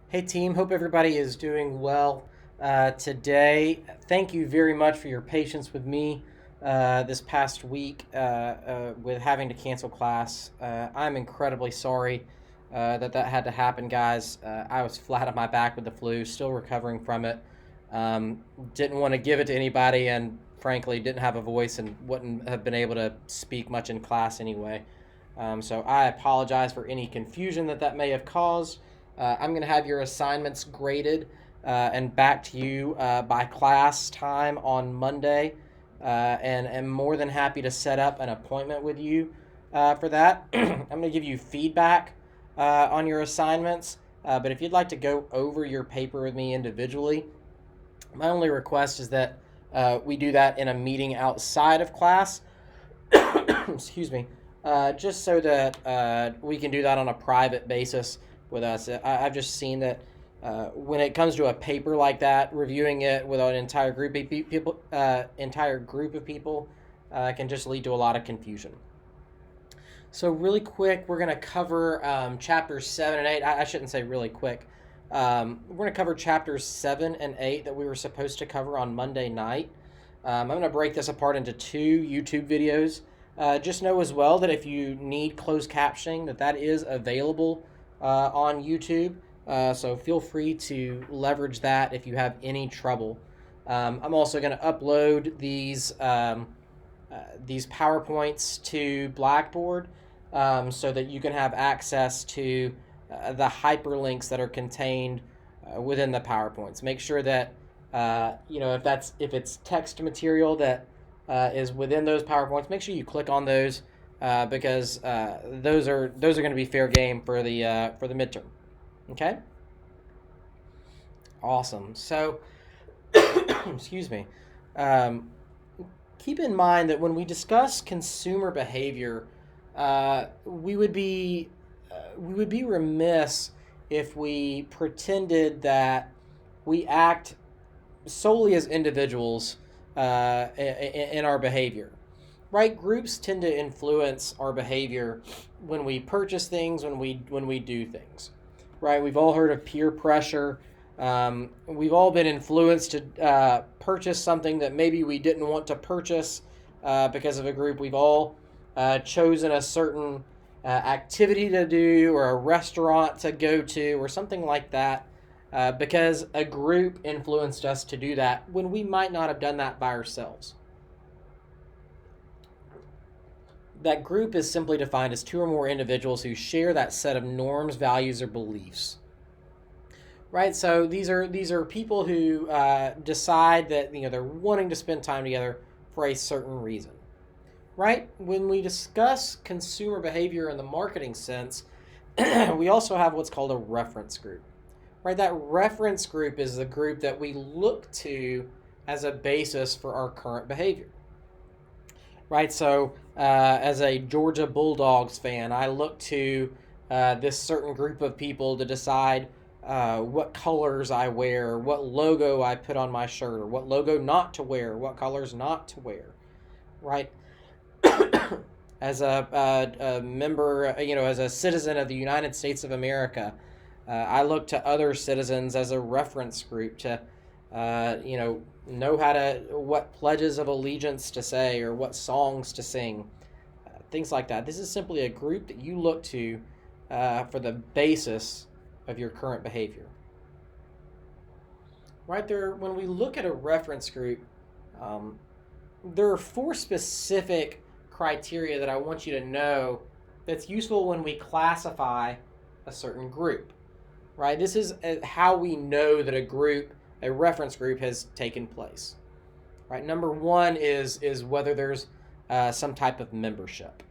Hey team, hope everybody is doing well today. Thank you very much for your patience with me this past week with having to cancel class. I'm incredibly sorry that had to happen, guys. I was flat on my back with the flu, still recovering from it. Didn't want to give it to anybody, and frankly, didn't have a voice and wouldn't have been able to speak much in class anyway. So I apologize for any confusion that may have caused. I'm going to have your assignments graded and back to you by class time on Monday, and am more than happy to set up an appointment with you for that. I'm going to give you feedback on your assignments, but if you'd like to go over your paper with me individually, my only request is that we do that in a meeting outside of class. Excuse me. Just so that we can do that on a private basis with us. I've just seen that when it comes to a paper like that, reviewing it with an entire group of people, can just lead to a lot of confusion. So really quick, we're going to cover chapters 7 and 8. I shouldn't say really quick. We're going to cover chapters 7 and 8 that we were supposed to cover on Monday night. I'm going to break this apart into 2 YouTube videos. Just know as well that if you need closed captioning, that is available on YouTube. So feel free to leverage that if you have any trouble. I'm also going to upload these PowerPoints to Blackboard so that you can have access to the hyperlinks that are contained within the PowerPoints. Make sure that if it's text material that is within those PowerPoints, make sure you click on those because those are going to be fair game for the midterm. Okay. Awesome. So, excuse me. Keep in mind that when we discuss consumer behavior, we would be remiss if we pretended that we act solely as individuals in our behavior, right? Groups tend to influence our behavior when we purchase things, when we do things, right? We've all heard of peer pressure. We've all been influenced to purchase something that maybe we didn't want to purchase because of a group. We've all chosen a certain activity to do or a restaurant to go to or something like that because a group influenced us to do that when we might not have done that by ourselves. That group is simply defined as 2 or more individuals who share that set of norms, values, or beliefs. Right, so these are people who decide that they're wanting to spend time together for a certain reason. Right, when we discuss consumer behavior in the marketing sense, we also have what's called a reference group. Right, that reference group is the group that we look to as a basis for our current behavior. Right, so as a Georgia Bulldogs fan, I look to this certain group of people to decide what colors I wear, what logo I put on my shirt, or what logo not to wear, what colors not to wear, right? As a member, as a citizen of the United States of America, I look to other citizens as a reference group to, know what pledges of allegiance to say or what songs to sing, things like that. This is simply a group that you look to for the basis of your current behavior. Right there, when we look at a reference group, there are 4 specific criteria that I want you to know that's useful when we classify a certain group. Right? This is how we know that a reference group has taken place. Right? Number 1 is whether there's some type of membership.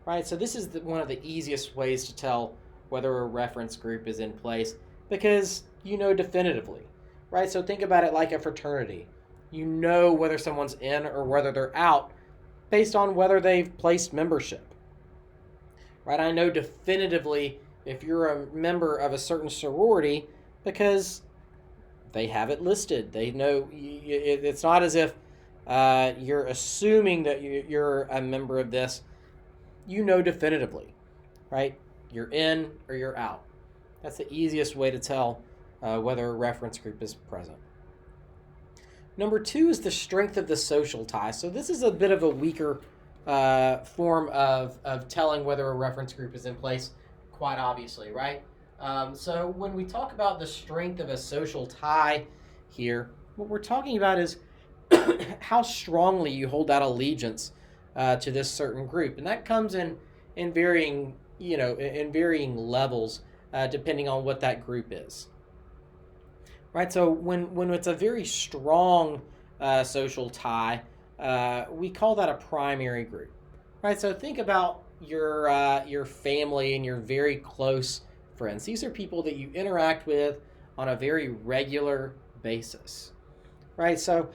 Right? So this is one of the easiest ways to tell whether a reference group is in place because you know definitively. Right? So think about it like a fraternity. You know whether someone's in or whether they're out based on whether they've placed membership. Right? I know definitively if you're a member of a certain sorority because they have it listed. They know it's not as if you're assuming that you're a member of this. You know definitively, right? You're in or you're out. That's the easiest way to tell whether a reference group is present. Number 2 is the strength of the social tie. So this is a bit of a weaker form of telling whether a reference group is in place, quite obviously, right? So when we talk about the strength of a social tie here, what we're talking about is how strongly you hold that allegiance to this certain group, and that comes in varying levels depending on what that group is. Right, so when it's a very strong social tie, we call that a primary group. Right, so think about your family and your very close friends. These are people that you interact with on a very regular basis. Right, so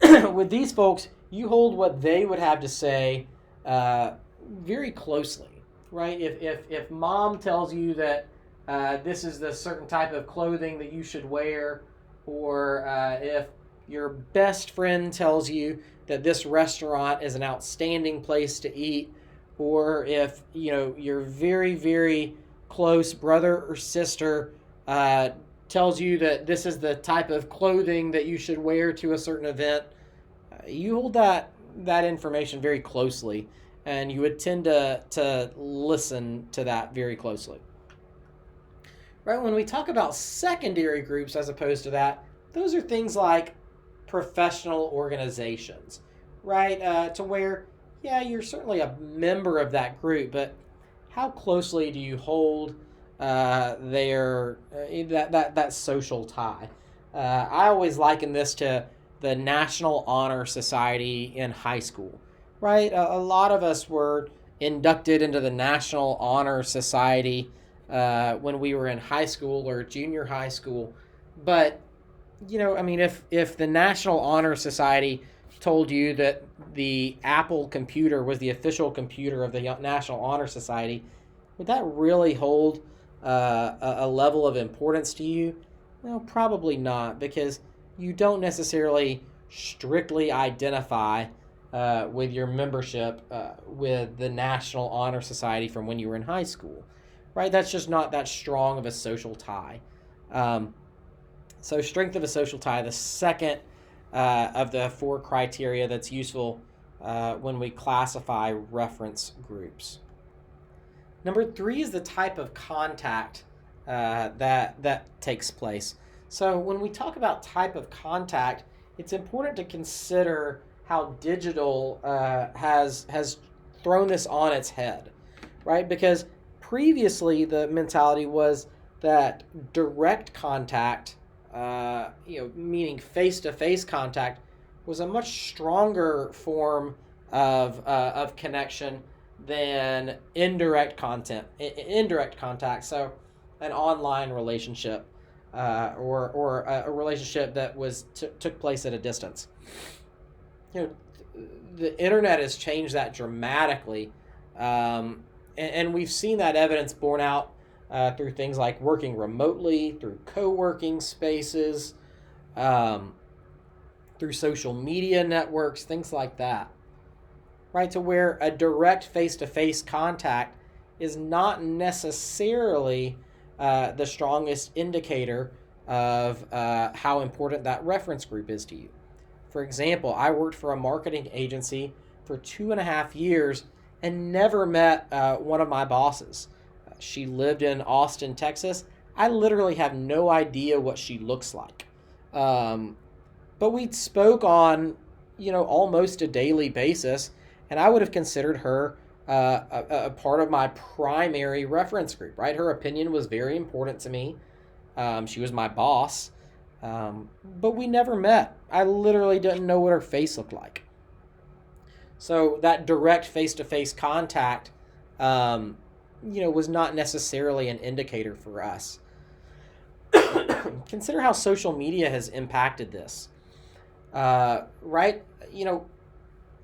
with these folks, you hold what they would have to say very closely. Right, if mom tells you that this is the certain type of clothing that you should wear, or if your best friend tells you that this restaurant is an outstanding place to eat, or if your very, very close brother or sister tells you that this is the type of clothing that you should wear to a certain event, you hold that information very closely, and you would tend to listen to that very closely. Right, when we talk about secondary groups as opposed to that, those are things like professional organizations, right? To where, yeah, you're certainly a member of that group, but how closely do you hold that social tie? I always liken this to the National Honor Society in high school, right? A lot of us were inducted into the National Honor Society when we were in high school or junior high school. But, if the National Honor Society told you that the Apple computer was the official computer of the National Honor Society, would that really hold a level of importance to you? Well, probably not, because you don't necessarily strictly identify with your membership with the National Honor Society from when you were in high school. Right, that's just not that strong of a social tie. So strength of a social tie, the second of the 4 criteria that's useful when we classify reference groups. Number 3 is the type of contact that takes place. So when we talk about type of contact, it's important to consider how digital has thrown this on its head, right? Because previously, the mentality was that direct contact, meaning face-to-face contact, was a much stronger form of connection than indirect contact. So, an online relationship or a relationship that took place at a distance. The internet has changed that dramatically. And we've seen that evidence borne out through things like working remotely, through co-working spaces, through social media networks, things like that. Right, to where a direct face-to-face contact is not necessarily the strongest indicator of how important that reference group is to you. For example, I worked for a marketing agency for 2.5 years and never met one of my bosses. She lived in Austin, Texas. I literally have no idea what she looks like. But we spoke on, almost a daily basis, and I would have considered her a part of my primary reference group, right? Her opinion was very important to me. She was my boss, but we never met. I literally didn't know what her face looked like. So that direct face-to-face contact, was not necessarily an indicator for us. Consider how social media has impacted this, right?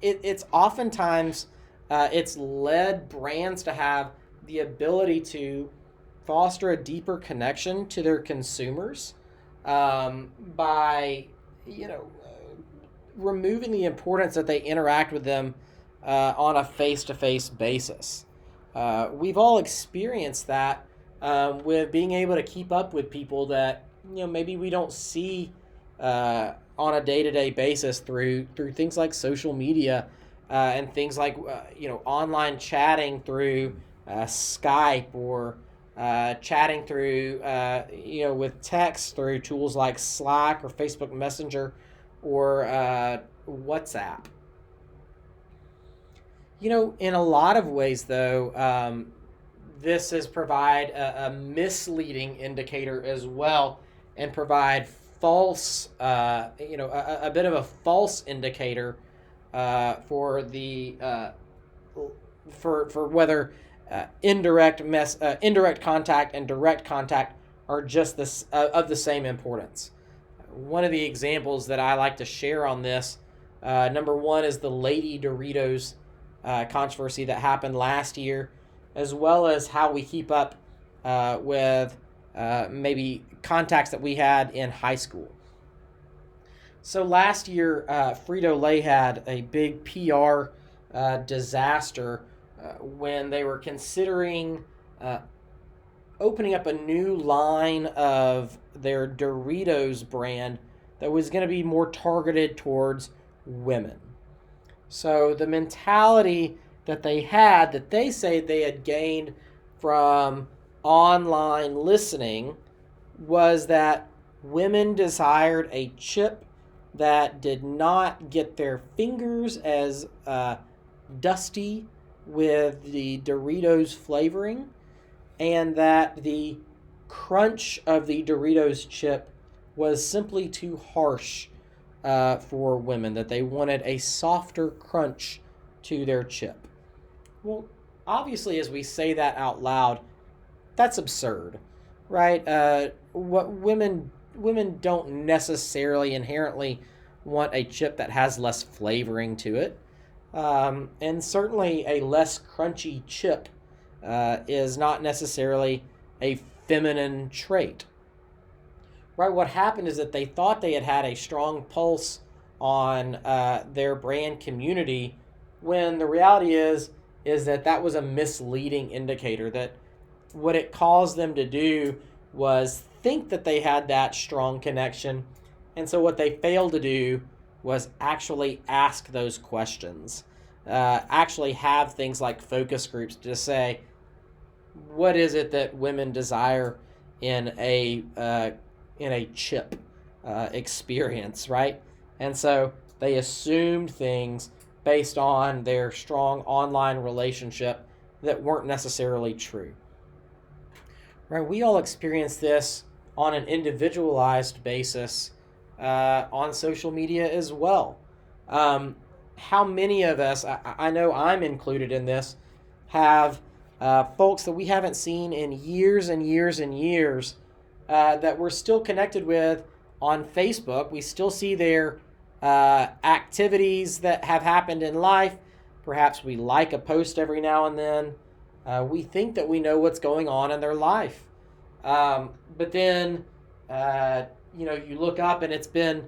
It's oftentimes it's led brands to have the ability to foster a deeper connection to their consumers by, removing the importance that they interact with them on a face-to-face basis. We've all experienced that with being able to keep up with people that maybe we don't see on a day-to-day basis through things like social media and things like online chatting through Skype, or chatting through with text through tools like Slack or Facebook Messenger or WhatsApp. In a lot of ways, though, this is provide a misleading indicator as well, and provide false, a bit of a false indicator for the for whether indirect contact and direct contact are just this of the same importance. One of the examples that I like to share on this, number one, is the Lady Doritos controversy that happened last year, as well as how we keep up with maybe contacts that we had in high school. So last year, Frito-Lay had a big PR disaster when they were considering opening up a new line of their Doritos brand that was going to be more targeted towards women. So the mentality that they say they had gained from online listening was that women desired a chip that did not get their fingers as dusty with the Doritos flavoring, and that the crunch of the Doritos chip was simply too harsh for women, that they wanted a softer crunch to their chip. Well, obviously, as we say that out loud, that's absurd, right? What women don't necessarily inherently want a chip that has less flavoring to it, and certainly a less crunchy chip is not necessarily a feminine trait. Right, what happened is that they thought they had a strong pulse on their brand community, when the reality is that was a misleading indicator. That what it caused them to do was think that they had that strong connection, and so what they failed to do was actually ask those questions, actually have things like focus groups to say, what is it that women desire in a chip experience, right? And so they assumed things based on their strong online relationship that weren't necessarily true. Right? We all experience this on an individualized basis on social media as well. How many of us, I know I'm included in this, have folks that we haven't seen in years and years and years that we're still connected with on Facebook. We still see their activities that have happened in life. Perhaps we like a post every now and then. We think that we know what's going on in their life. But then, you look up and it's been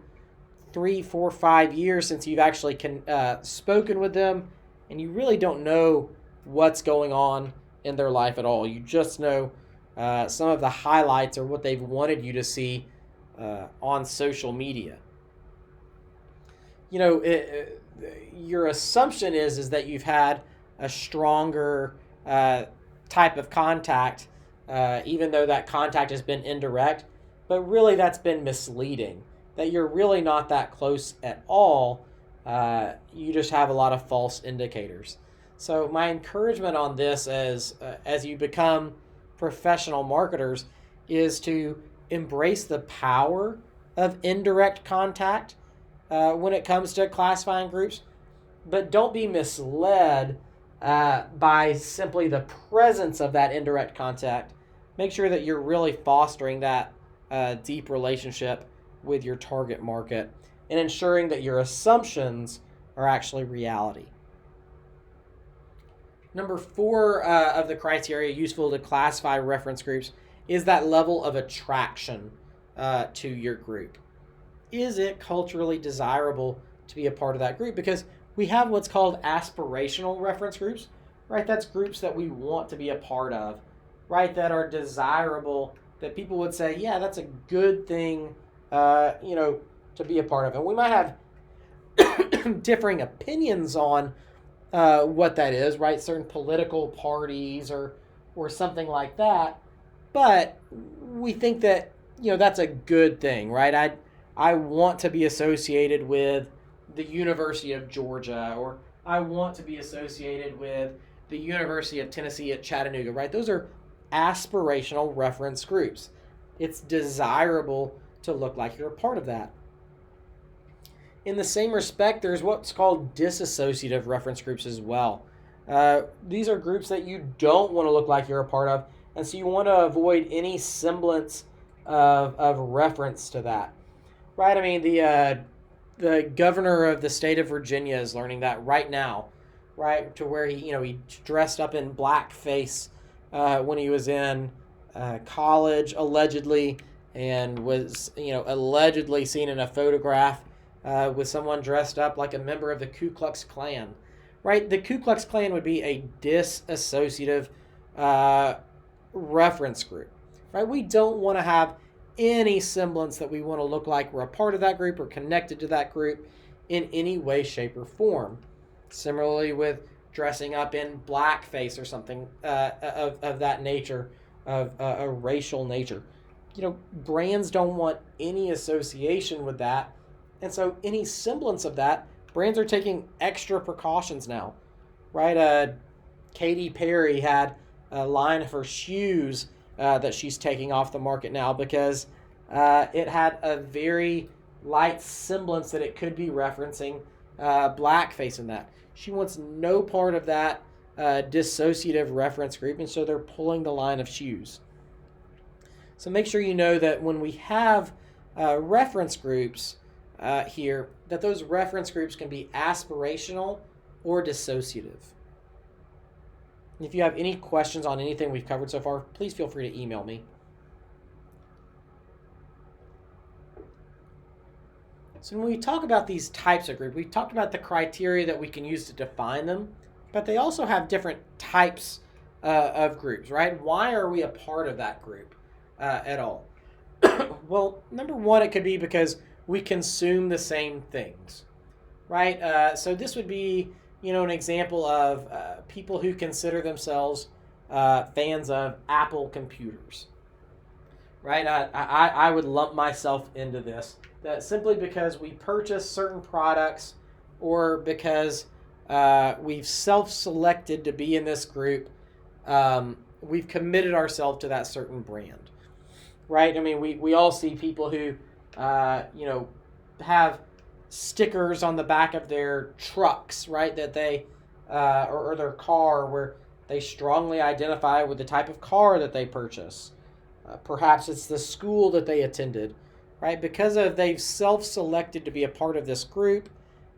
3, 4, 5 years since you've actually spoken with them, and you really don't know what's going on in their life at all. You just know some of the highlights or what they've wanted you to see on social media. Your assumption is that you've had a stronger type of contact, even though that contact has been indirect, but really that's been misleading, that you're really not that close at all. You just have a lot of false indicators. So my encouragement on this as you become professional marketers is to embrace the power of indirect contact when it comes to classifying groups, but don't be misled by simply the presence of that indirect contact. Make sure that you're really fostering that deep relationship with your target market and ensuring that your assumptions are actually reality. Number 4 of the criteria useful to classify reference groups is that level of attraction to your group. Is it culturally desirable to be a part of that group? Because we have what's called aspirational reference groups, right? That's groups that we want to be a part of, right? That are desirable that people would say, yeah, that's a good thing, to be a part of. And we might have differing opinions on what that is, right? Certain political parties or something like that. But we think that that's a good thing, right? I want to be associated with the University of Georgia, or I want to be associated with the University of Tennessee at Chattanooga, right? Those are aspirational reference groups. It's desirable to look like you're a part of that. In the same respect, there's what's called disassociative reference groups as well. These are groups that you don't want to look like you're a part of, and so you want to avoid any semblance of reference to that, right? I mean, the governor of the state of Virginia is learning that right now, right? To where he dressed up in blackface when he was in college, allegedly, and was allegedly seen in a photograph with someone dressed up like a member of the Ku Klux Klan, right? The Ku Klux Klan would be a disassociative reference group, right? We don't want to have any semblance that we want to look like we're a part of that group or connected to that group in any way, shape, or form. Similarly with dressing up in blackface or something of that nature, of a racial nature. Brands don't want any association with that. And so any semblance of that, brands are taking extra precautions now, right? Katy Perry had a line of her shoes that she's taking off the market now because it had a very light semblance that it could be referencing blackface in that. She wants no part of that dissociative reference group, and so they're pulling the line of shoes. So make sure you know that when we have reference groups here, that those reference groups can be aspirational or dissociative. If you have any questions on anything we've covered so far, please feel free to email me. So when we talk about these types of groups, we've talked about the criteria that we can use to define them, but they also have different types of groups, right? Why are we a part of that group at all? Well, number one, it could be because we consume the same things, right? So this would be, an example of people who consider themselves fans of Apple computers, right? I would lump myself into this, that simply because we purchase certain products or because we've self-selected to be in this group, we've committed ourselves to that certain brand, right? I mean, we all see people who, have stickers on the back of their trucks, right? That they, or their car, where they strongly identify with the type of car that they purchase. Perhaps it's the school that they attended, right? Because they've self-selected to be a part of this group,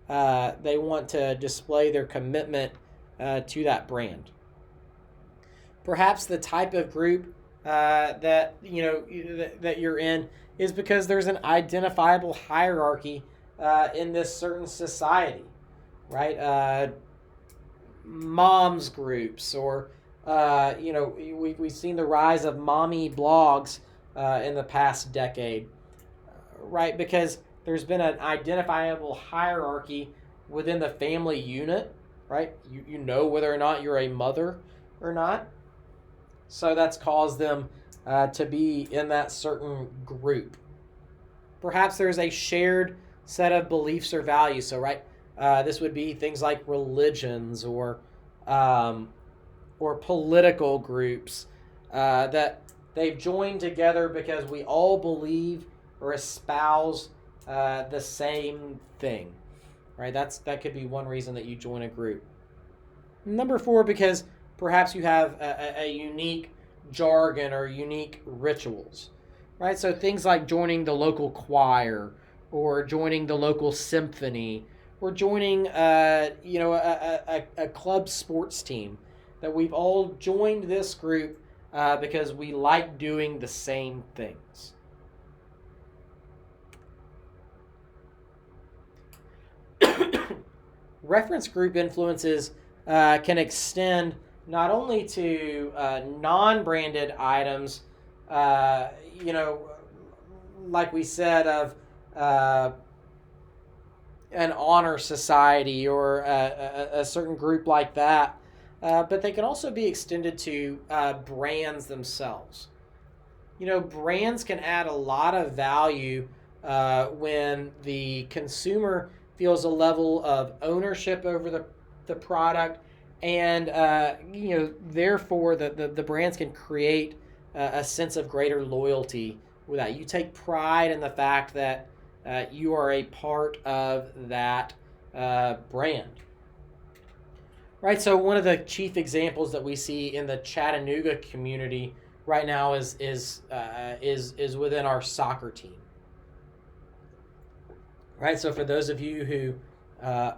they want to display their commitment to that brand. Perhaps the type of group that you're in is because there's an identifiable hierarchy in this certain society, right? Moms groups, or we've seen the rise of mommy blogs in the past decade, right? Because there's been an identifiable hierarchy within the family unit, right? You know whether or not you're a mother or not. So that's caused them to be in that certain group. Perhaps there's a shared set of beliefs or values. So, right, this would be things like religions or political groups that they've joined together because we all believe or espouse the same thing, right? That could be one reason that you join a group. Number 4, because perhaps you have a unique jargon or unique rituals, right? So things like joining the local choir, or joining the local symphony, or joining a club sports team, that we've all joined this group because we like doing the same things. Reference group influences can extend not only to non-branded items uh, you know, like we said, of uh, an honor society or a certain group like that. But they can also be extended to brands themselves. Brands can add a lot of value when the consumer feels a level of ownership over the product, and therefore the brands can create a sense of greater loyalty with that. You take pride in the fact that you are a part of that brand. Right, so one of the chief examples that we see in the Chattanooga community right now is within our soccer team. Right, so for those of you who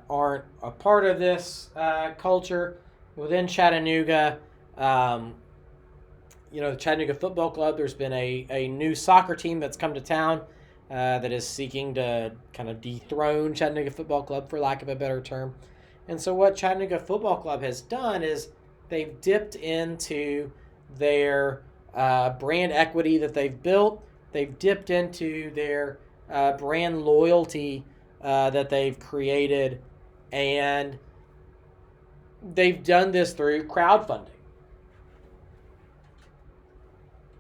aren't a part of this culture within Chattanooga, the Chattanooga Football Club, there's been a new soccer team that's come to town that is seeking to kind of dethrone Chattanooga Football Club, for lack of a better term. And so what Chattanooga Football Club has done is they've dipped into their brand equity that they've built. They've dipped into their brand loyalty that they've created, and they've done this through crowdfunding.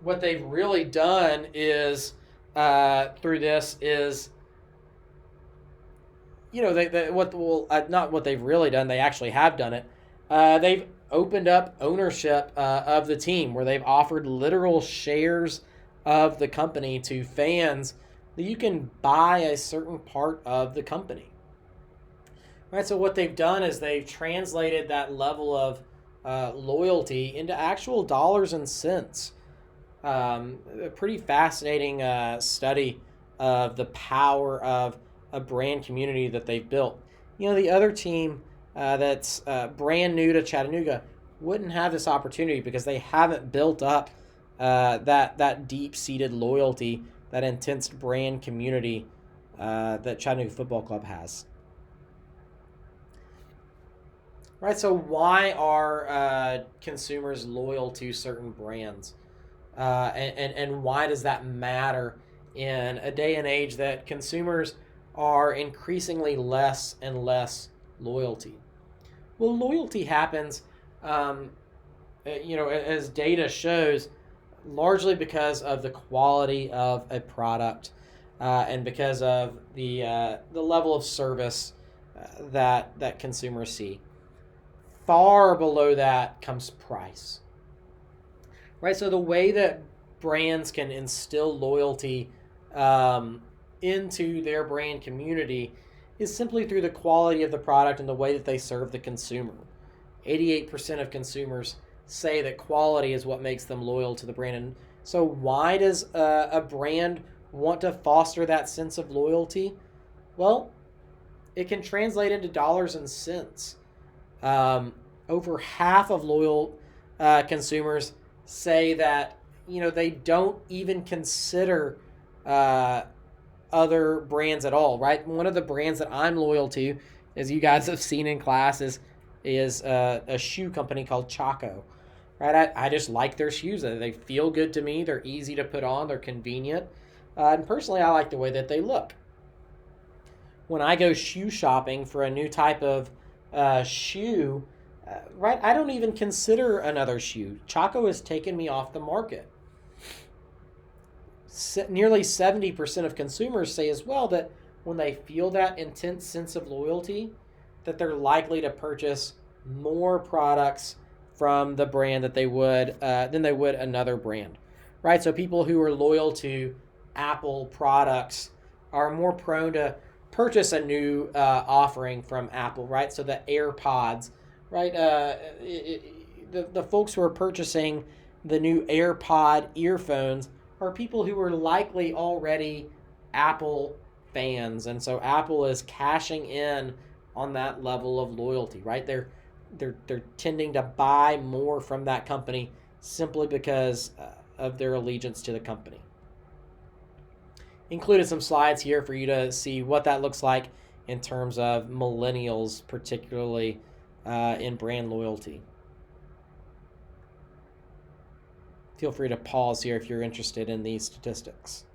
What they've really done is through this is, not what they've really done. They actually have done it. They've opened up ownership of the team, where they've offered literal shares of the company to fans that you can buy a certain part of the company. Right. So what they've done is they've translated that level of loyalty into actual dollars and cents. A pretty fascinating study of the power of a brand community that they've built. The other team that's brand new to Chattanooga wouldn't have this opportunity because they haven't built up that deep-seated loyalty, that intense brand community that Chattanooga Football Club has. Right, so why are consumers loyal to certain brands? And why does that matter in a day and age that consumers are increasingly less and less loyalty? Well, loyalty happens, as data shows, largely because of the quality of a product and because of the level of service that consumers see. Far below that comes price. Right, so the way that brands can instill loyalty into their brand community is simply through the quality of the product and the way that they serve the consumer. 88% of consumers say that quality is what makes them loyal to the brand. And so why does a brand want to foster that sense of loyalty? Well, it can translate into dollars and cents. Over half of loyal consumers say that they don't even consider other brands at all. Right, one of the brands that I'm loyal to, as you guys have seen in class, is a shoe company called Chaco. Right, I just like their shoes. They feel good to me. They're easy to put on. They're convenient, and personally, I like the way that they look. When I go shoe shopping for a new type of shoe, right, I don't even consider another shoe. Chaco has taken me off the market. Nearly 70% of consumers say as well that when they feel that intense sense of loyalty, that they're likely to purchase more products from the brand that they would than they would another brand. Right, so people who are loyal to Apple products are more prone to purchase a new offering from Apple. Right, so the AirPods. Right, the folks who are purchasing the new AirPod earphones are people who are likely already Apple fans, and so Apple is cashing in on that level of loyalty. Right, they're tending to buy more from that company simply because of their allegiance to the company. Included some slides here for you to see what that looks like in terms of millennials, particularly in brand loyalty. feel free to pause here if you're interested in these statistics.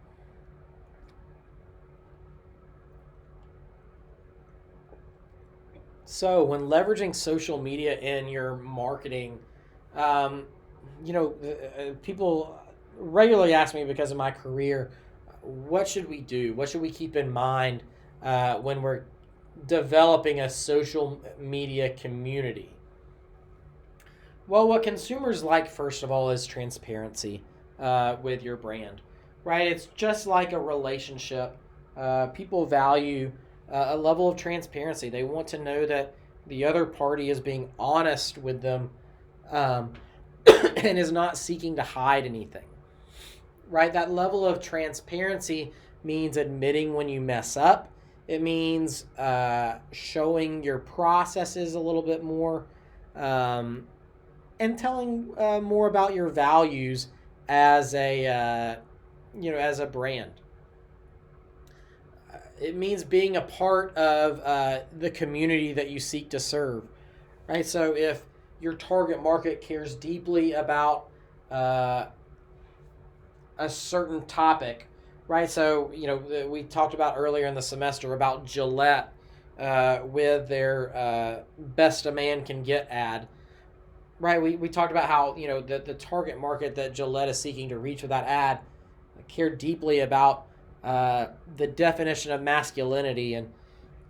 So when leveraging social media in your marketing, um, people regularly ask me because of my career, what should we do? What should we keep in mind when we're developing a social media community? Well, what consumers like, first of all, is transparency with your brand, right? It's just like a relationship. People value a level of transparency. They want to know that the other party is being honest with them um, and is not seeking to hide anything, right? That level of transparency means admitting when you mess up. It means showing your processes a little bit more. And telling more about your values as as a brand. It means being a part of the community that you seek to serve, right? So if your target market cares deeply about a certain topic, right? So we talked about earlier in the semester about Gillette with their "Best a Man Can Get" ad. Right, we talked about how the target market that Gillette is seeking to reach with that ad care deeply about the definition of masculinity and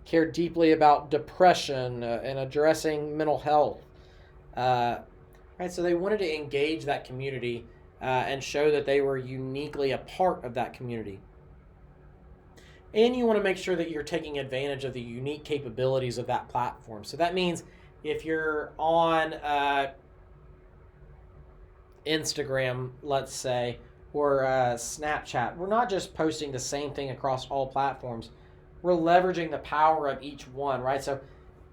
care deeply about depression and addressing mental health. Right, so they wanted to engage that community and show that they were uniquely a part of that community. And you want to make sure that you're taking advantage of the unique capabilities of that platform. So that means if you're on Instagram, let's say, or Snapchat, we're not just posting the same thing across all platforms. We're leveraging the power of each one, right? So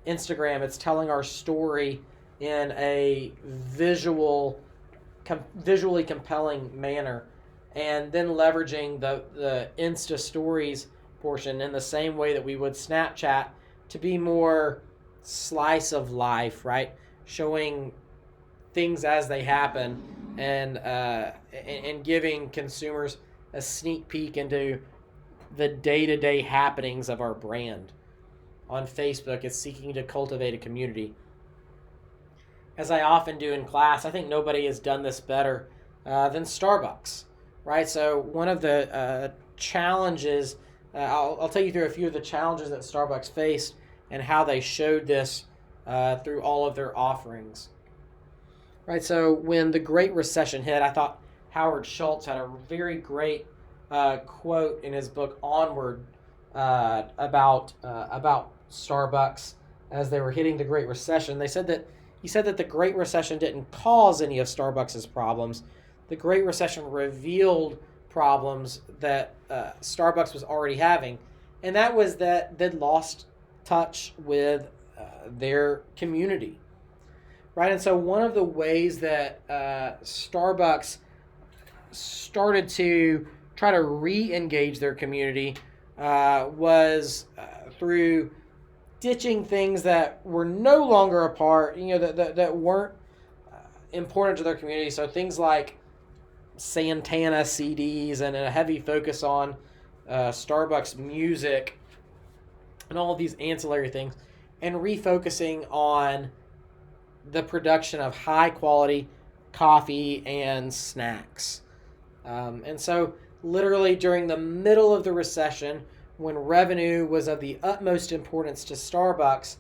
Instagram, it's telling our story in a visually compelling manner, and then leveraging the Insta stories portion in the same way that we would Snapchat to be more slice of life, right? Showing things as they happen and giving consumers a sneak peek into the day-to-day happenings of our brand. On Facebook, it's seeking to cultivate a community. As I often do in class, I think nobody has done this better than Starbucks, right? So one of the challenges, I'll take you through a few of the challenges that Starbucks faced and how they showed this through all of their offerings. Right, so when the Great Recession hit, I thought Howard Schultz had a very great quote in his book Onward about Starbucks as they were hitting the Great Recession. He said that the Great Recession didn't cause any of Starbucks' problems. The Great Recession revealed problems that Starbucks was already having, and that was that they'd lost touch with their community. Right, and so one of the ways that Starbucks started to try to re-engage their community was through ditching things that were no longer a part, that weren't important to their community. So things like Santana CDs and a heavy focus on Starbucks music and all of these ancillary things, and refocusing on the production of high quality coffee and snacks. And so literally during the middle of the recession, when revenue was of the utmost importance to Starbucks,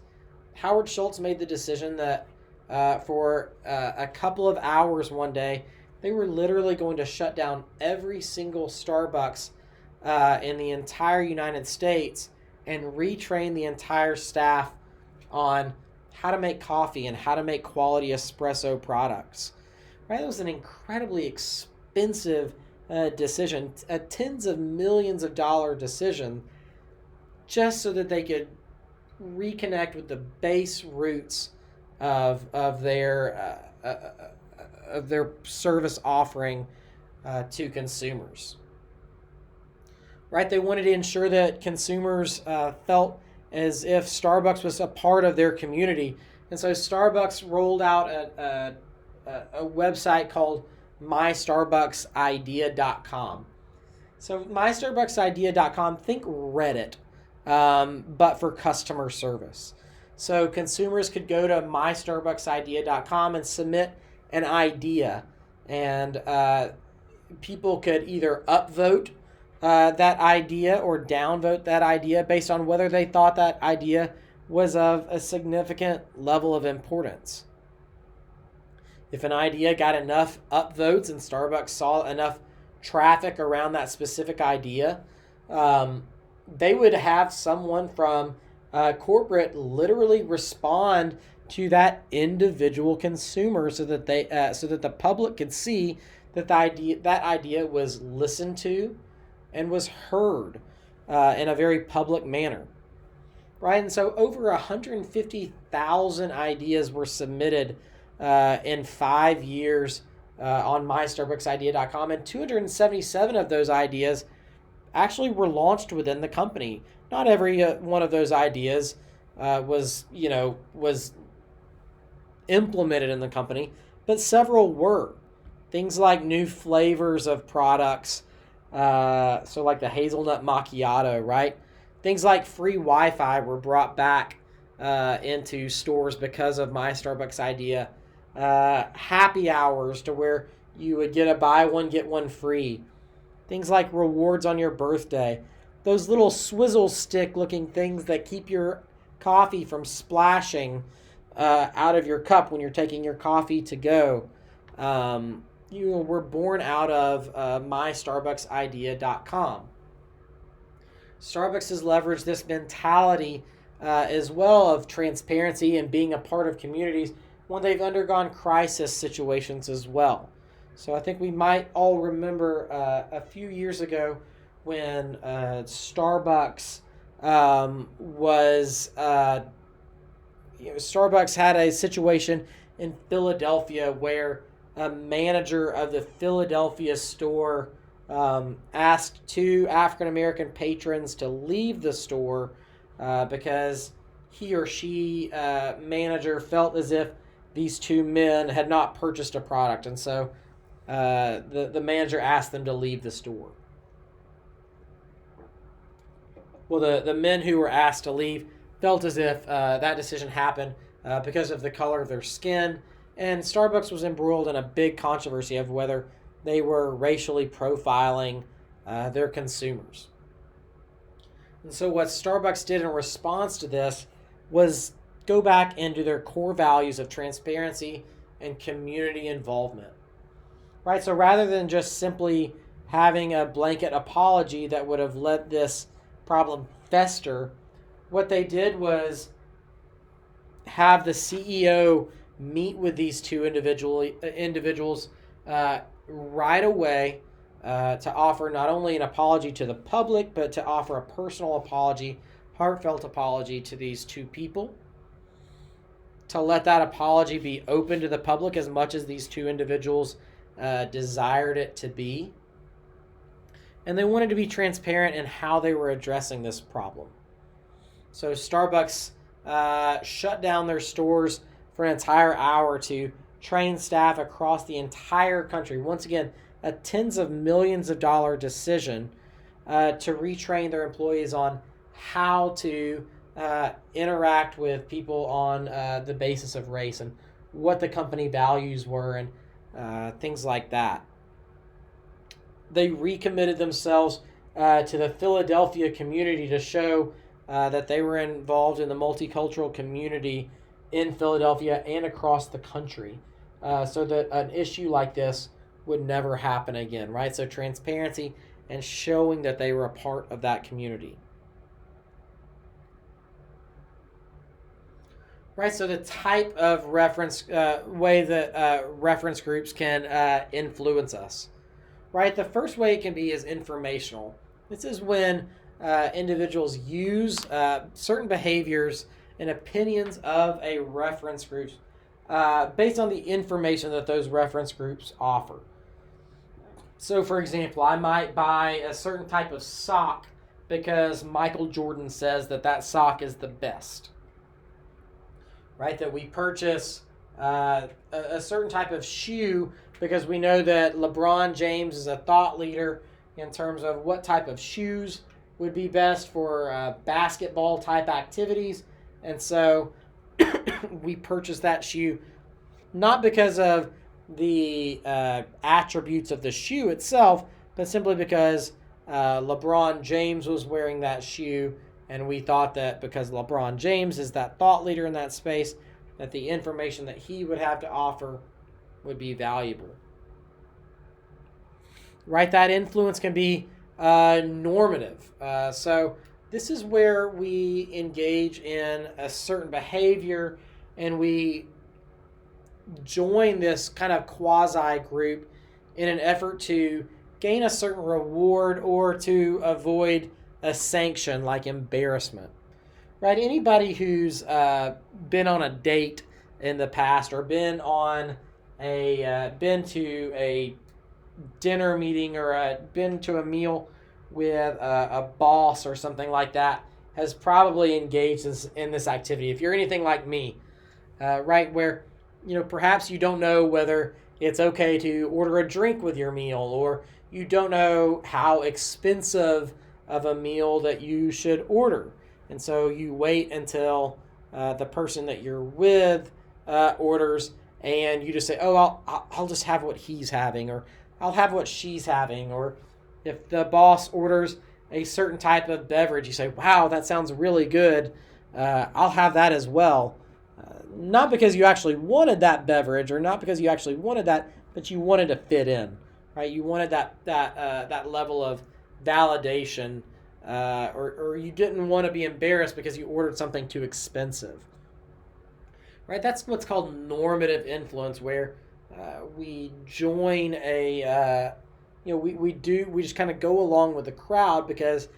Howard Schultz made the decision that for a couple of hours one day, they were literally going to shut down every single Starbucks in the entire United States and retrain the entire staff on how to make coffee and how to make quality espresso products. Right? It was an incredibly expensive decision, a tens of millions of dollar decision, just so that they could reconnect with the base roots of their service offering to consumers. Right? They wanted to ensure that consumers felt as if Starbucks was a part of their community. And so Starbucks rolled out a website called mystarbucksidea.com. So mystarbucksidea.com, think Reddit, but for customer service. So consumers could go to mystarbucksidea.com and submit an idea, and people could either upvote that idea or downvote that idea based on whether they thought that idea was of a significant level of importance. If an idea got enough upvotes and Starbucks saw enough traffic around that specific idea, they would have someone from corporate literally respond to that individual consumer so that the public could see that that idea was listened to and was heard in a very public manner, right? And so over 150,000 ideas were submitted in 5 years on mystarbucksidea.com, and 277 of those ideas actually were launched within the company. Not every one of those ideas was implemented in the company, but several were. Things like new flavors of products, so like the hazelnut macchiato, right? Things like free Wi-Fi were brought back into stores because of My Starbucks Idea. Happy hours to where you would get a buy one, get one free. Things like rewards on your birthday. Those little swizzle stick looking things that keep your coffee from splashing out of your cup when you're taking your coffee to go. Were born out of mystarbucksidea.com. Starbucks has leveraged this mentality as well of transparency and being a part of communities when they've undergone crisis situations as well. So I think we might all remember a few years ago when Starbucks Starbucks had a situation in Philadelphia where a manager of the Philadelphia store asked two African American patrons to leave the store because he or she manager felt as if these two men had not purchased a product, and so the manager asked them to leave the store. Well, the men who were asked to leave felt as if that decision happened because of the color of their skin, and Starbucks was embroiled in a big controversy of whether they were racially profiling their consumers. And so what Starbucks did in response to this was go back into their core values of transparency and community involvement. Right? So rather than just simply having a blanket apology that would have let this problem fester, what they did was have the CEO meet with these two individuals right away to offer not only an apology to the public, but to offer a personal apology, heartfelt apology to these two people, to let that apology be open to the public as much as these two individuals desired it to be. And they wanted to be transparent in how they were addressing this problem. So Starbucks shut down their stores for an entire hour to train staff across the entire country. Once again, a tens of millions of dollar decision to retrain their employees on how to interact with people on the basis of race and what the company values were and things like that. They recommitted themselves to the Philadelphia community to show that they were involved in the multicultural community in Philadelphia and across the country, so that an issue like this would never happen again, right? So transparency and showing that they were a part of that community. Right, so the type of reference way that reference groups can influence us. Right, the first way it can be is informational. This is when individuals use certain behaviors and opinions of a reference group based on the information that those reference groups offer. So, for example, I might buy a certain type of sock because Michael Jordan says that sock is the best. Right, that we purchase a certain type of shoe because we know that LeBron James is a thought leader in terms of what type of shoes would be best for basketball type activities. And so we purchased that shoe not because of the attributes of the shoe itself, but simply because LeBron James was wearing that shoe, and we thought that because LeBron James is that thought leader in that space, that the information that he would have to offer would be valuable. Right? That influence can be normative. So this is where we engage in a certain behavior and we join this kind of quasi group in an effort to gain a certain reward or to avoid a sanction like embarrassment. Right? Anybody who's been on a date in the past or been to a dinner meeting or been to a meal with a boss or something like that has probably engaged in this activity. If you're anything like me, right, where perhaps you don't know whether it's okay to order a drink with your meal, or you don't know how expensive of a meal that you should order. And so you wait until the person that you're with orders, and you just say, oh, I'll just have what he's having, or I'll have what she's having. Or if the boss orders a certain type of beverage, you say, wow, that sounds really good. I'll have that as well. Not because you actually wanted that beverage, or not because you actually wanted that, but you wanted to fit in, right? You wanted that level of validation, or you didn't want to be embarrassed because you ordered something too expensive, right? That's what's called normative influence, where we join we just kind of go along with the crowd because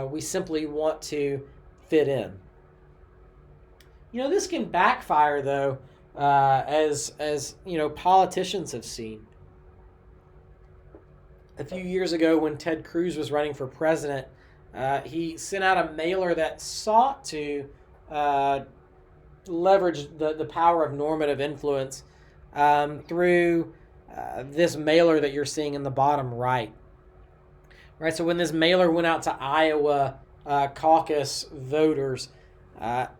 we simply want to fit in. This can backfire, though, as politicians have seen. A few years ago, when Ted Cruz was running for president, he sent out a mailer that sought to leverage the power of normative influence through this mailer that you're seeing in the bottom right. Right. So when this mailer went out to Iowa caucus voters,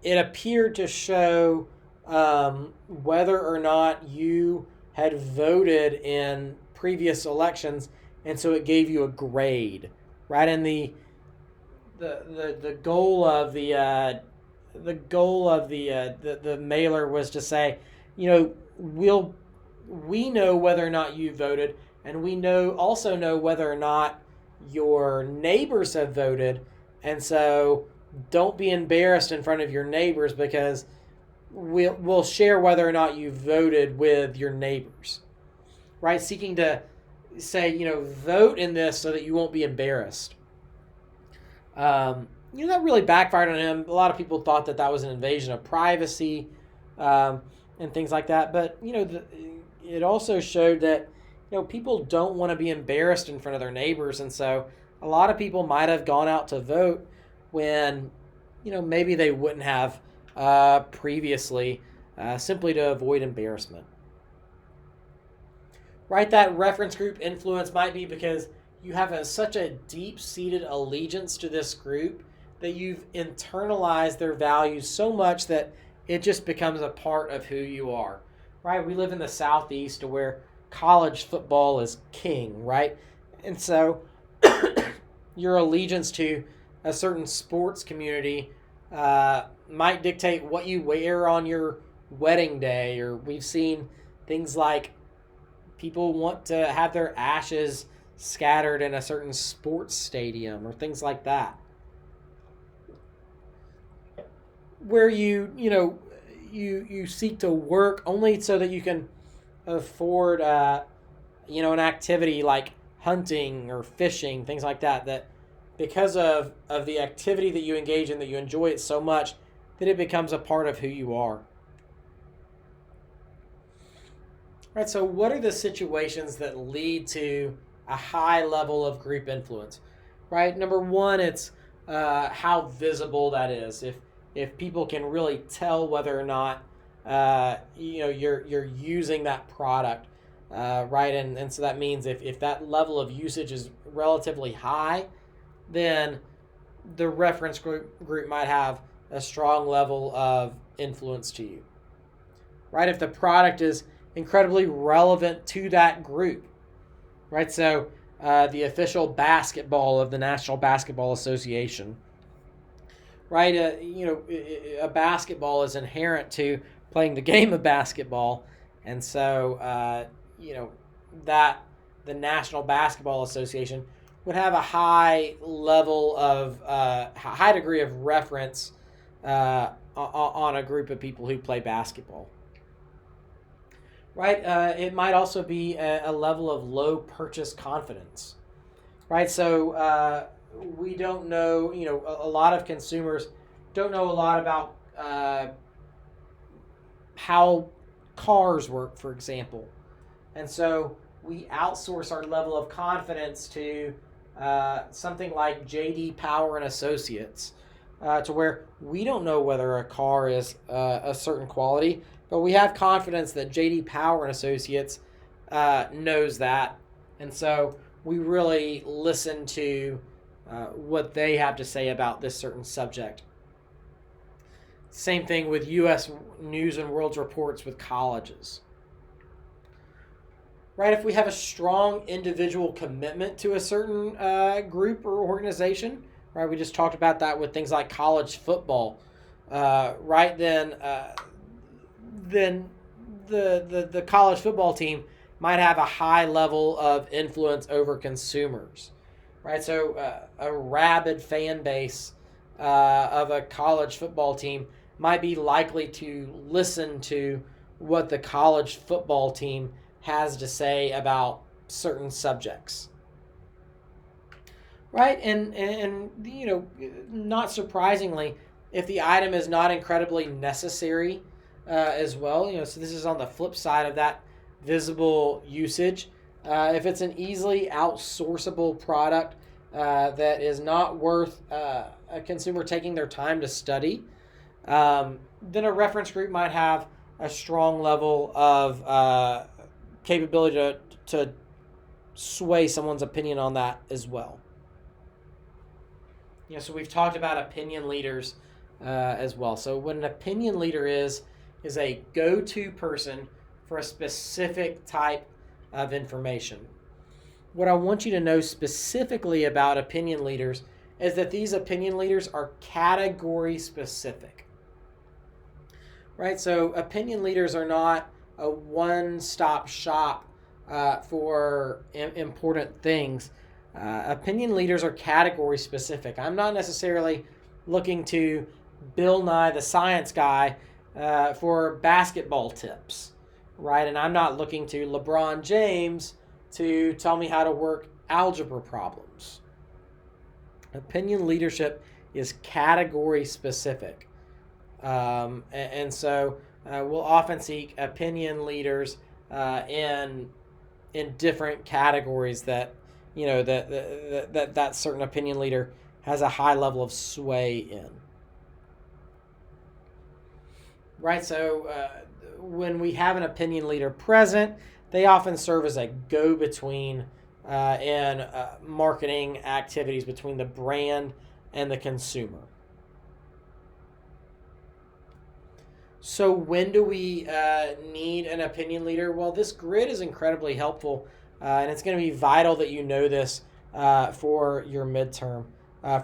it appeared to show whether or not you had voted in previous elections, and so it gave you a grade, right? And the goal of the mailer was to say, we know whether or not you voted, and we also know whether or not your neighbors have voted, and so don't be embarrassed in front of your neighbors because we'll share whether or not you voted with your neighbors, right? Seeking to say, vote in this so that you won't be embarrassed. That really backfired on him. A lot of people thought that was an invasion of privacy and things like that. But, it also showed that, people don't want to be embarrassed in front of their neighbors. And so a lot of people might have gone out to vote when, maybe they wouldn't have previously, simply to avoid embarrassment. Right, that reference group influence might be because you have such a deep-seated allegiance to this group that you've internalized their values so much that it just becomes a part of who you are. Right, we live in the Southeast where college football is king, right? And so your allegiance to a certain sports community might dictate what you wear on your wedding day, or we've seen things like people want to have their ashes scattered in a certain sports stadium or things like that, where you seek to work only so that you can afford an activity like hunting or fishing, things like that because of the activity that you engage in, that you enjoy it so much that it becomes a part of who you are. Right, so what are the situations that lead to a high level of group influence? Right, number one, it's how visible that is. If people can really tell whether or not you're using that product. right? And so that means if that level of usage is relatively high, then the reference group might have a strong level of influence to you, right? If the product is incredibly relevant to that group, right? So the official basketball of the National Basketball Association, right? A basketball is inherent to playing the game of basketball, and so that the National Basketball Association would have a high level of high degree of reference on a group of people who play basketball. Right? It might also be a level of low purchase confidence. Right? So we don't know, a lot of consumers don't know a lot about how cars work, for example. And so we outsource our level of confidence to something like J.D. Power and Associates, to where we don't know whether a car is a certain quality, but we have confidence that J.D. Power and Associates knows that, and so we really listen to what they have to say about this certain subject. Same thing with U.S. News and World Reports with colleges. Right, if we have a strong individual commitment to a certain group or organization, right? We just talked about that with things like college football, right? Then the college football team might have a high level of influence over consumers, right? So a rabid fan base of a college football team might be likely to listen to what the college football team has to say about certain subjects, right? And not surprisingly, if the item is not incredibly necessary as well, so this is on the flip side of that visible usage. If it's an easily outsourceable product that is not worth a consumer taking their time to study, then a reference group might have a strong level of capability to sway someone's opinion on that as well. So we've talked about opinion leaders as well. So what an opinion leader is a go-to person for a specific type of information. What I want you to know specifically about opinion leaders is that these opinion leaders are category specific. Right? So opinion leaders are not a one-stop shop for important things. Opinion leaders are category specific. I'm not necessarily looking to Bill Nye the Science Guy for basketball tips, right? And I'm not looking to LeBron James to tell me how to work algebra problems. Opinion leadership is category specific. And so we'll often seek opinion leaders in different categories that that certain opinion leader has a high level of sway in. Right, so when we have an opinion leader present, they often serve as a go-between in marketing activities between the brand and the consumer. So when do we need an opinion leader? Well, this grid is incredibly helpful, and it's going to be vital that you know this for your midterm,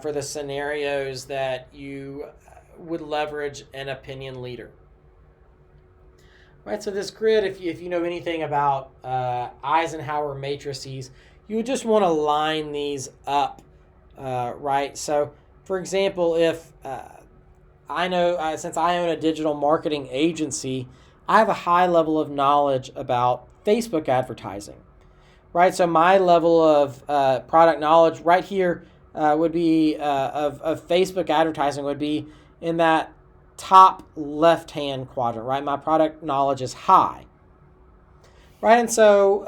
for the scenarios that you would leverage an opinion leader. Right, so this grid, if you know anything about Eisenhower matrices, you would just want to line these up, right? So, for example, if I know, since I own a digital marketing agency, I have a high level of knowledge about Facebook advertising, right? So my level of product knowledge right here would be of Facebook advertising would be in that top left-hand quadrant, right? My product knowledge is high, right? And so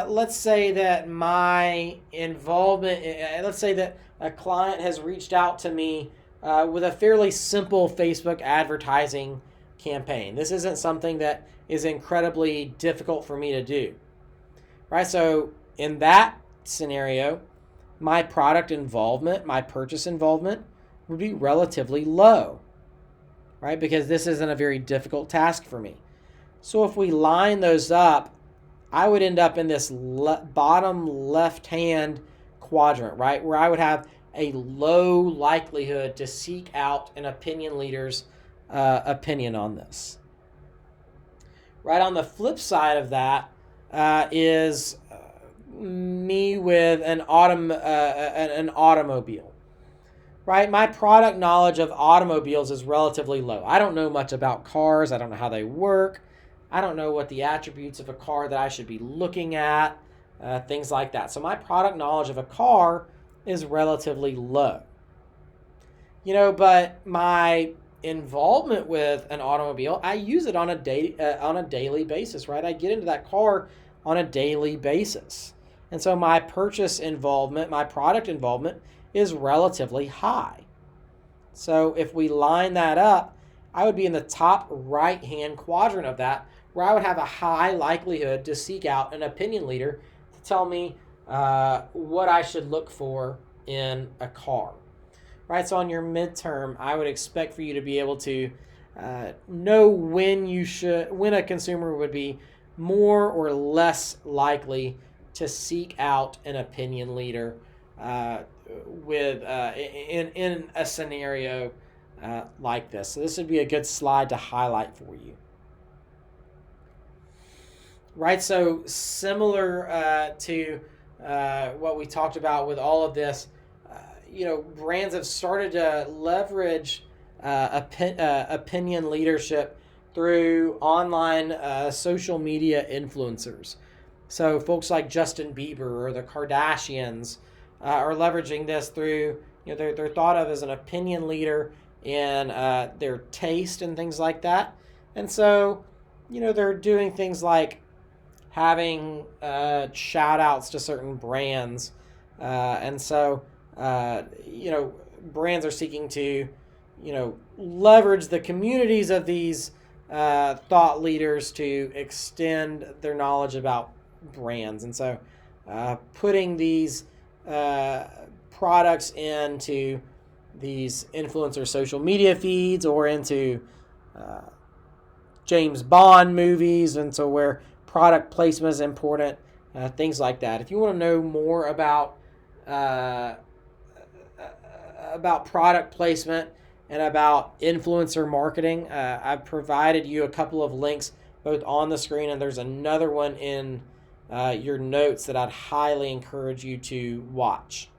let's say that my involvement, let's say that a client has reached out to me with a fairly simple Facebook advertising campaign. This isn't something that is incredibly difficult for me to do. right? So in that scenario, my product involvement, my purchase involvement would be relatively low, right? Because this isn't a very difficult task for me. So if we line those up, I would end up in this bottom left-hand quadrant, right? Where I would have a low likelihood to seek out an opinion leader's opinion on this. Right on the flip side of that is me with an automobile. Right? My product knowledge of automobiles is relatively low. I don't know much about cars. I don't know how they work. I don't know what the attributes of a car that I should be looking at, things like that. So my product knowledge of a car is relatively low. But my involvement with an automobile, I use it on a daily basis, right? I get into that car on a daily basis. And so my purchase involvement, my product involvement is relatively high. So if we line that up, I would be in the top right-hand quadrant of that, where I would have a high likelihood to seek out an opinion leader to tell me what I should look for in a car. Right, so on your midterm, I would expect for you to be able to know when a consumer would be more or less likely to seek out an opinion leader in a scenario like this. So this would be a good slide to highlight for you. Right, so similar to what we talked about with all of this, brands have started to leverage opinion leadership through online social media influencers. So folks like Justin Bieber or the Kardashians are leveraging this through, they're thought of as an opinion leader in their taste and things like that. And so, they're doing things like having shout outs to certain brands. And so, brands are seeking to, leverage the communities of these thought leaders to extend their knowledge about brands. And so putting these products into these influencer social media feeds or into James Bond movies, and so where product placement is important, things like that. If you want to know more about product placement and about influencer marketing, I've provided you a couple of links both on the screen, and there's another one in your notes that I'd highly encourage you to watch.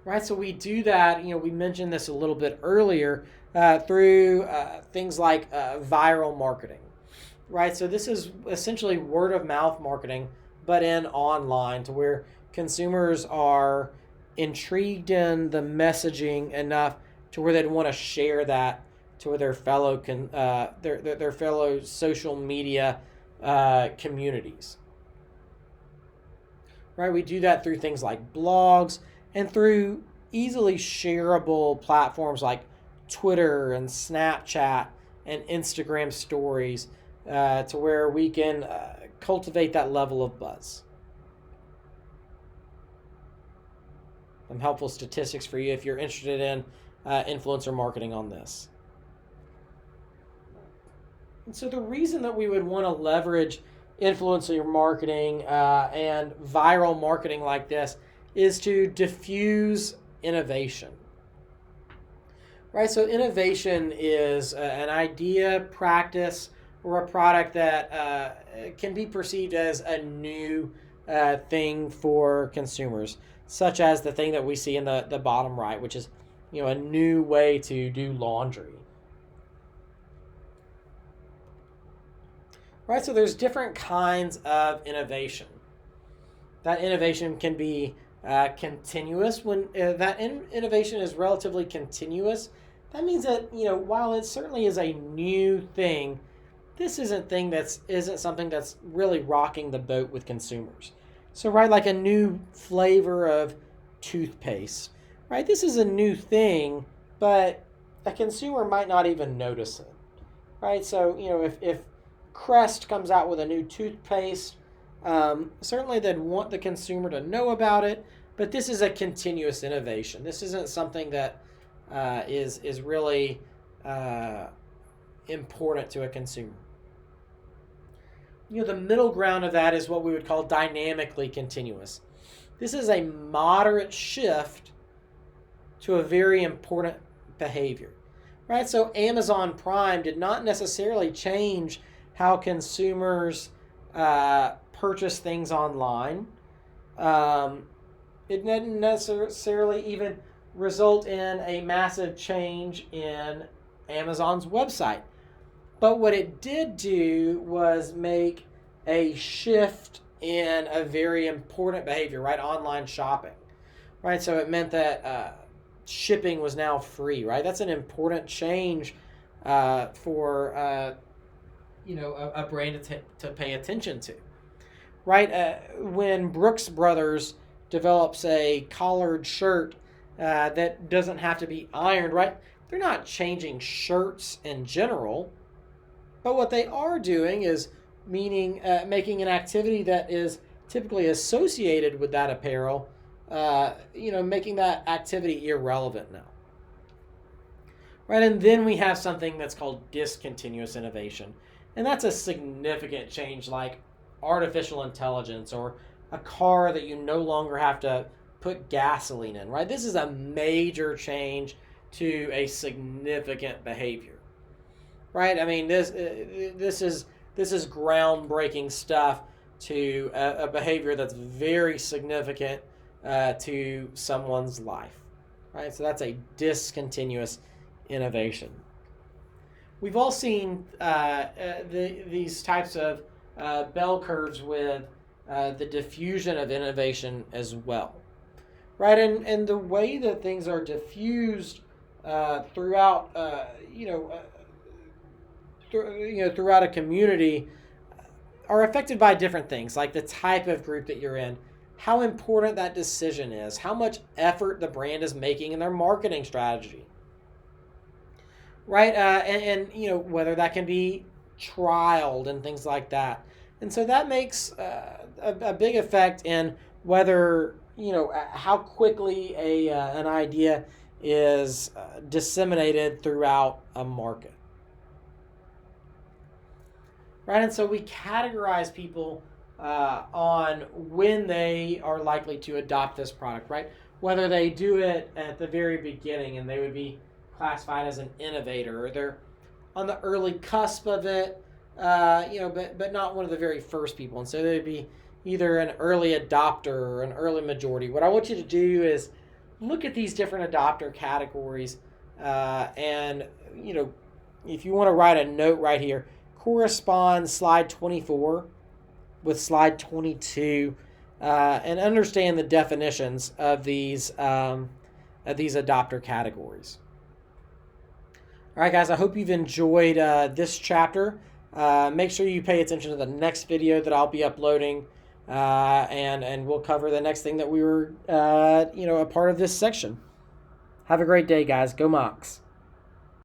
Right, so we do that, we mentioned this a little bit earlier, through things like viral marketing. Right, so this is essentially word of mouth marketing, but in online, to where consumers are intrigued in the messaging enough to where they'd want to share that to their fellow their fellow social media communities. Right, we do that through things like blogs and through easily shareable platforms like Twitter and Snapchat and Instagram stories, to where we can cultivate that level of buzz. Some helpful statistics for you if you're interested in influencer marketing on this. And so the reason that we would want to leverage influencer marketing and viral marketing like this is to diffuse innovation. Right, so innovation is an idea, practice, or a product that can be perceived as a new thing for consumers, such as the thing that we see in the bottom right, which is a new way to do laundry. Right, so there's different kinds of innovation. That innovation can be continuous. When that innovation is relatively continuous, that means that while it certainly is a new thing, this isn't something that's really rocking the boat with consumers. So right, like a new flavor of toothpaste, right? This is a new thing, but a consumer might not even notice it, right? So if Crest comes out with a new toothpaste. Certainly they'd want the consumer to know about it, but this is a continuous innovation. This isn't something that is really important to a consumer. The middle ground of that is what we would call dynamically continuous. This is a moderate shift to a very important behavior, right? So Amazon Prime did not necessarily change how consumers purchase things online. It didn't necessarily even result in a massive change in Amazon's website. But what it did do was make a shift in a very important behavior, right? Online shopping, right? So it meant that shipping was now free, right? That's an important change for a brand to pay attention to, right? When Brooks Brothers develops a collared shirt that doesn't have to be ironed, right? They're not changing shirts in general, but what they are doing is making an activity that is typically associated with that apparel, making that activity irrelevant now. Right, and then we have something that's called discontinuous innovation. And that's a significant change, like artificial intelligence or a car that you no longer have to put gasoline in, right? This is a major change to a significant behavior, right? I mean, this is groundbreaking stuff to a behavior that's very significant to someone's life, right? So that's a discontinuous innovation. We've all seen these types of bell curves with the diffusion of innovation as well, right? And the way that things are diffused throughout, throughout a community are affected by different things, like the type of group that you're in, how important that decision is, how much effort the brand is making in their marketing strategy, right? And whether that can be trialed and things like that. And so that makes a big effect in whether, how quickly an idea is disseminated throughout a market. Right, and so we categorize people on when they are likely to adopt this product, right? Whether they do it at the very beginning and they would be classified as an innovator, or they're on the early cusp of it, but not one of the very first people. And so they'd be either an early adopter or an early majority. What I want you to do is look at these different adopter categories, and if you want to write a note right here, correspond slide 24 with slide 22, and understand the definitions of these adopter categories. All right, guys, I hope you've enjoyed this chapter. Make sure you pay attention to the next video that I'll be uploading, and we'll cover the next thing that we were a part of this section. Have a great day, guys. Go Mocs.